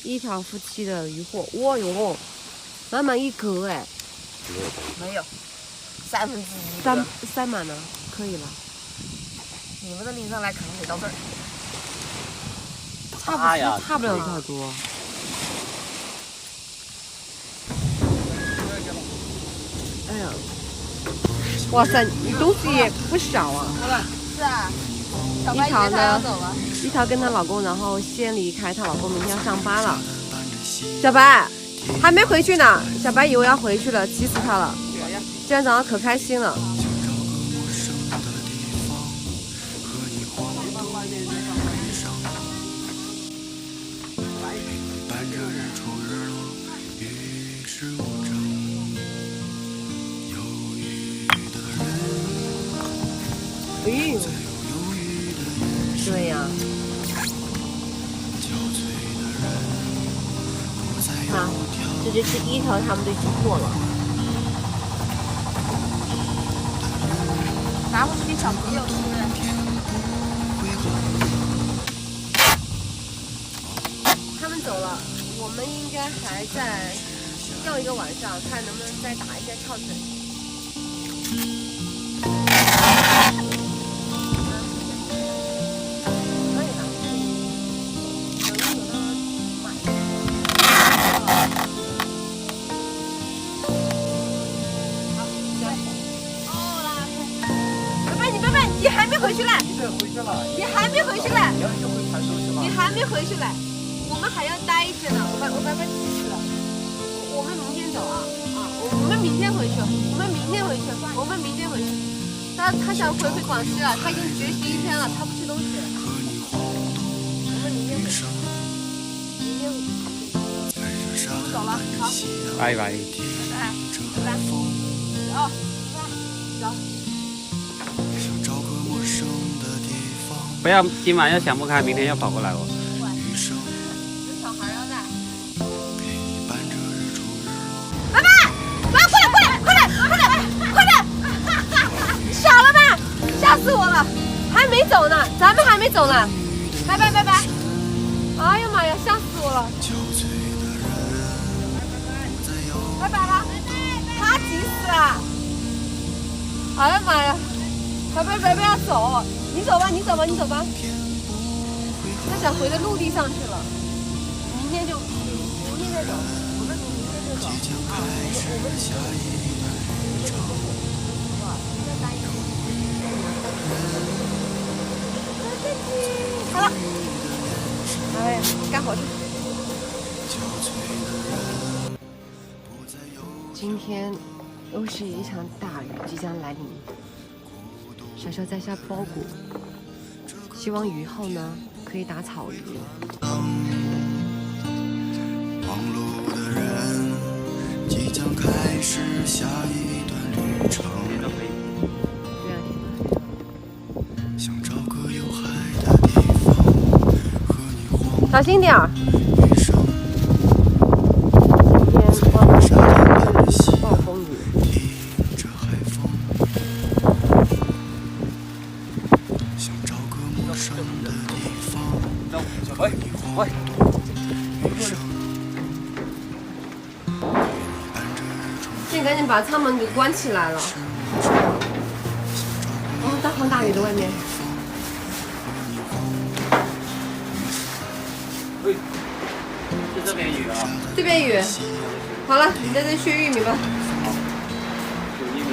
一条夫妻的渔获，哇哟，满满一格哎，没有1/3塞满了，可以了。你们的拎上来可能得到这儿，差不了太多。哎呀，哇塞，你东西也不少啊。是啊，小白以为她要走了。一条跟她老公，然后先离开，她老公明天要上班了。小白还没回去呢，小白以为要回去了，气死他了。今天早上可开心了。哎呦，对呀。好，这就是第一条他们的渔获了。拿回去给小朋友吃。他们走了，我们应该还在钓一个晚上，看能不能再打一下翘嘴。你还没回去嘞？你还没回去嘞？你还没回去嘞？我们还要待着呢。我把它气死了。我们明天走啊！我们明天回去。我们明天回去。他想回广西了，他已经绝食1天了，他不吃东西。我们明天回去。我走了，好。拜拜。拜。走。不要今晚要想不开，明天要跑过来哦。有小孩要带。爸爸，快点！傻了吧？吓死我了！还没走呢，咱们还没走呢。拜拜。哎呀妈呀，吓死我了！拜拜了，他急死了！哎呀妈呀！拜要走，你走吧。他想回到陆地上去了，明天再走，我们明天就走啊！我们好了，哎呀，干活去。今天又是一场大雨即将来临。小小在下包谷，希望雨后呢可以打草鱼。忙碌的人即将开始下一段旅程。想找个有海的地方和你晃。小心点儿。今天刮的是暴风雨。喂，现在赶紧把舱门给关起来了。哦，大风大雨的外面。喂，是这边雨啊？这边雨。好了，你在这削玉米吧。有玉米。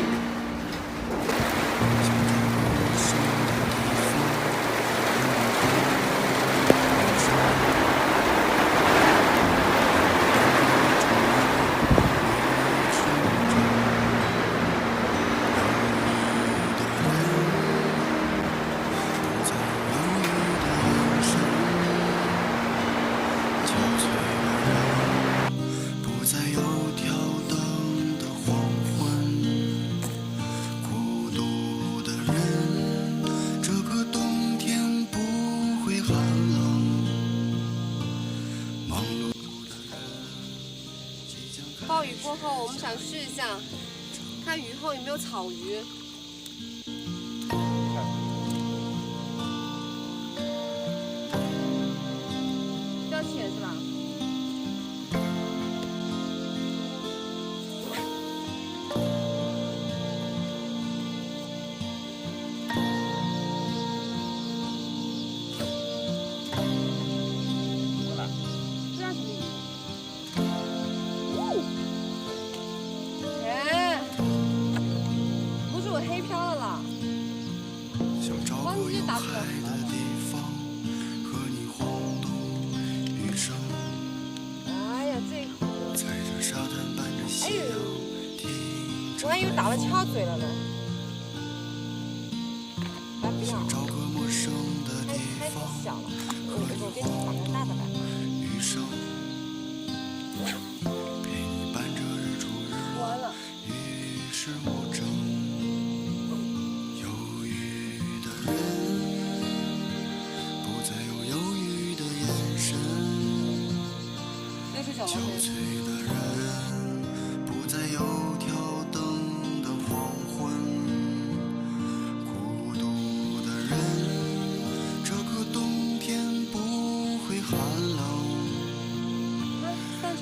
暴雨过后，我们想试一下，看雨后有没有草鱼。比较浅是吧？又打了翘嘴了呢。哎，不要，太小了，我给你打个大的吧。完了。那是小王子。不再有挑灯的黄昏，孤独的人，这个冬天不会寒冷。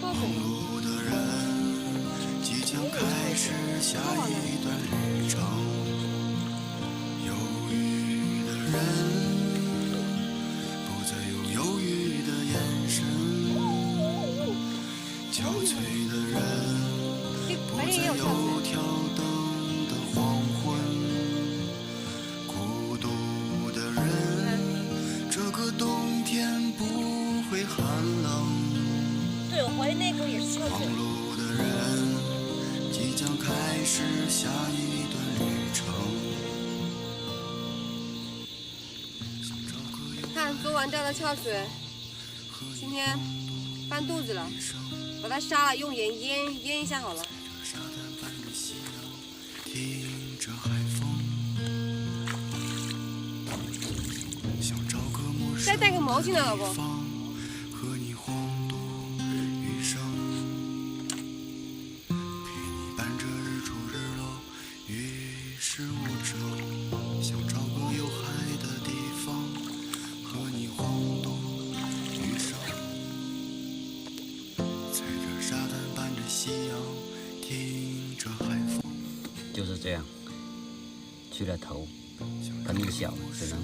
忙碌的人，即将开始下一段旅程。犹豫的人，不再有犹豫的眼神。憔悴的人。不再有挑灯的黄昏，孤独的人，这个冬天不会寒冷。对，我怀疑那口也是翘嘴。忙碌的人，即将开始下一段旅程。看，昨晚掉的翘嘴，今天翻肚子了，把它杀了，用盐腌一下好了。沙滩般的夕阳，听着海风，想找个陌生再带个毛巾来，老公。地方和你晃度余生，陪你伴着日出日落，与世无争。想找个有海的地方和你晃度余生，踩着沙滩伴着夕阳。听着海风，就是这样，去了头，盆子小，只能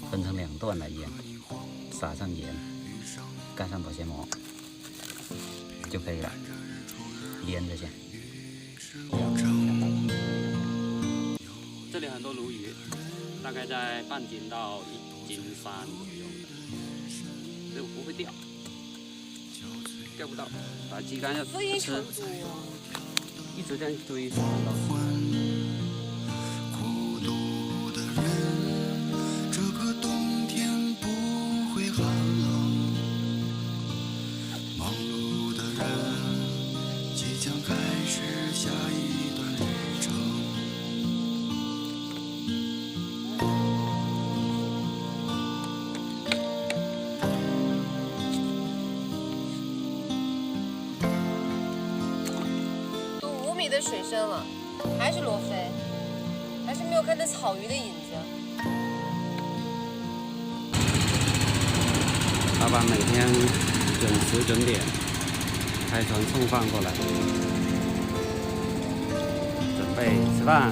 分成2段来腌，撒上盐，盖上保鲜膜就可以了，腌着先。这里很多鲈鱼，大概在半斤到1斤3左右的，所以我不会钓，钓不到，把鸡肝要非常吃，多。一直这样追，孤独的人，这个冬天不会寒冷。忙碌的人，即将开始下一段旅程。5米的水深了，还是罗非，还是没有看到草鱼的影子。老板每天准时准点开船送饭过来，准备吃饭。